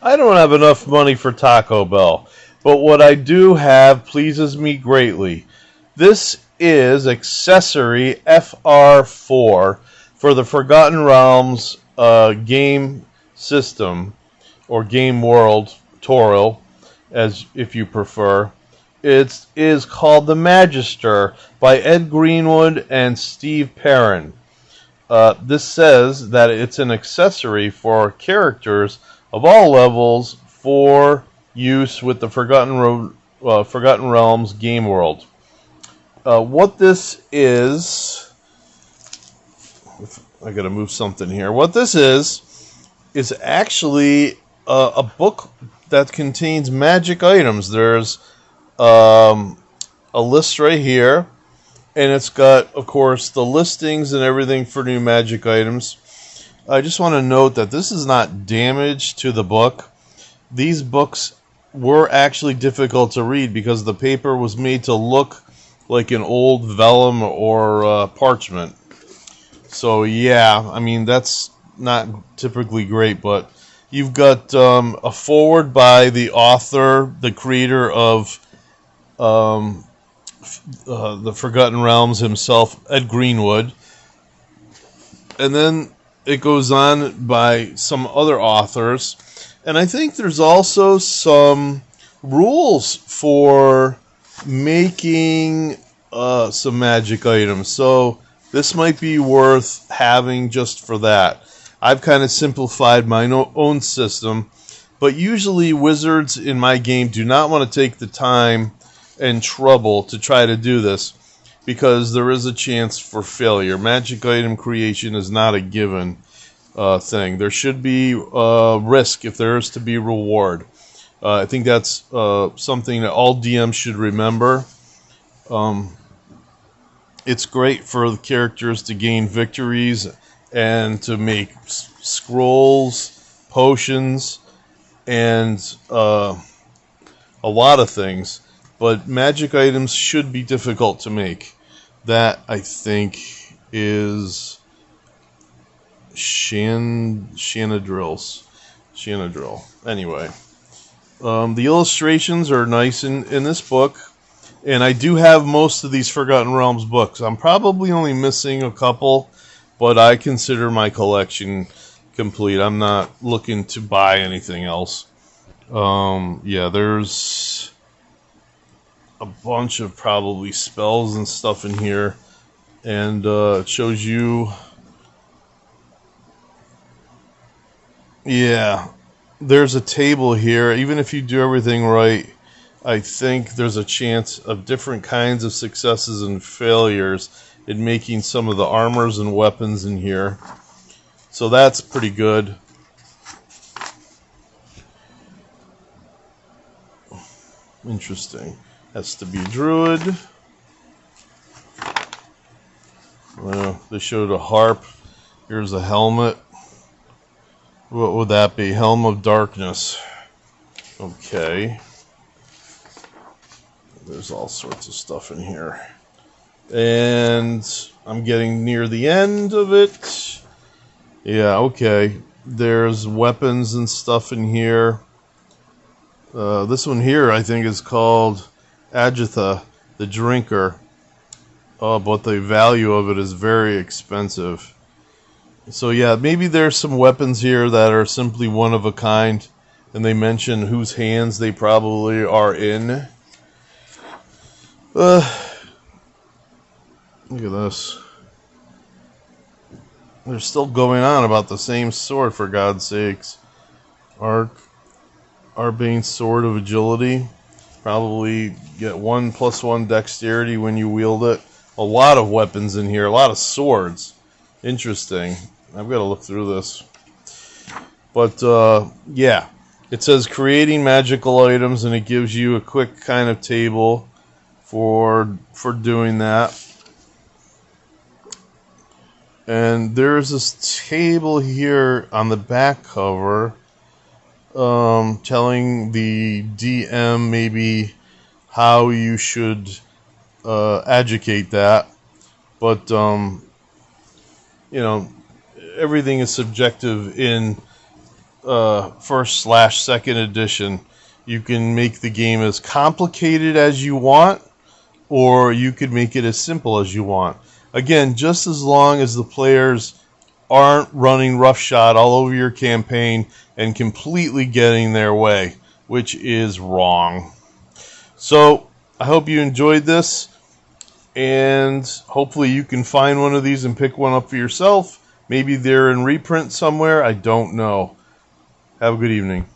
I don't have enough money for Taco Bell, but what I do have pleases me greatly. This is accessory FR4 for the Forgotten Realms game system or game world, Toril, as if you prefer. It is called the Magister by Ed Greenwood and Steve Perrin. This says that it's an accessory for characters of all levels for use with the Forgotten Realms game world. What this is, I gotta move something here. What this is actually a book that contains magic items. There's a list right here, and it's got, of course, the listings and everything for new magic items. I just want to note that this is not damage to the book. These books were actually difficult to read because the paper was made to look like an old vellum or parchment. So yeah, I mean, that's not typically great, but you've got a foreword by the author, the creator of the Forgotten Realms himself, Ed Greenwood. And then it goes on by some other authors. And I think there's also some rules for making some magic items. So this might be worth having just for that. I've kind of simplified my own system, but usually wizards in my game do not want to take the time and trouble to try to do this because there is a chance for failure. Magic item creation is not a given thing. There should be risk if there is to be reward. I think that's something that all DMs should remember. It's great for the characters to gain victories and to make scrolls, potions, and a lot of things. But magic items should be difficult to make. That, I think, is Shanadrill. Anyway, the illustrations are nice in this book. And I do have most of these Forgotten Realms books. I'm probably only missing a couple, but I consider my collection complete. I'm not looking to buy anything else. Yeah, there's a bunch of probably spells and stuff in here. And it shows you... Yeah, there's a table here. Even if you do everything right, I think there's a chance of different kinds of successes and failures in making some of the armors and weapons in here. So that's pretty good. Interesting. Has to be a druid. Well, they showed a harp. Here's a helmet. What would that be? Helm of Darkness. Okay. There's all sorts of stuff in here. And I'm getting near the end of it. Yeah, okay. There's weapons and stuff in here. This one here, I think, is called Agatha, the Drinker. Oh, but the value of it is very expensive. So yeah, maybe there's some weapons here that are simply one of a kind. And they mention whose hands they probably are in. Look at this. They're still going on about the same sword, for God's sakes. Arbane's Sword of Agility. Probably get 1+1 dexterity when you wield it. A lot of weapons in here. A lot of swords. Interesting. I've got to look through this. But, yeah. It says creating magical items, and it gives you a quick kind of table for doing that. And there's this table here on the back cover telling the DM maybe how you should educate that. But, you know, everything is subjective in first/second edition. You can make the game as complicated as you want, or you could make it as simple as you want. Again, just as long as the players aren't running roughshod all over your campaign and completely getting their way, which is wrong. So, I hope you enjoyed this, and hopefully you can find one of these and pick one up for yourself. Maybe they're in reprint somewhere. I don't know. Have a good evening.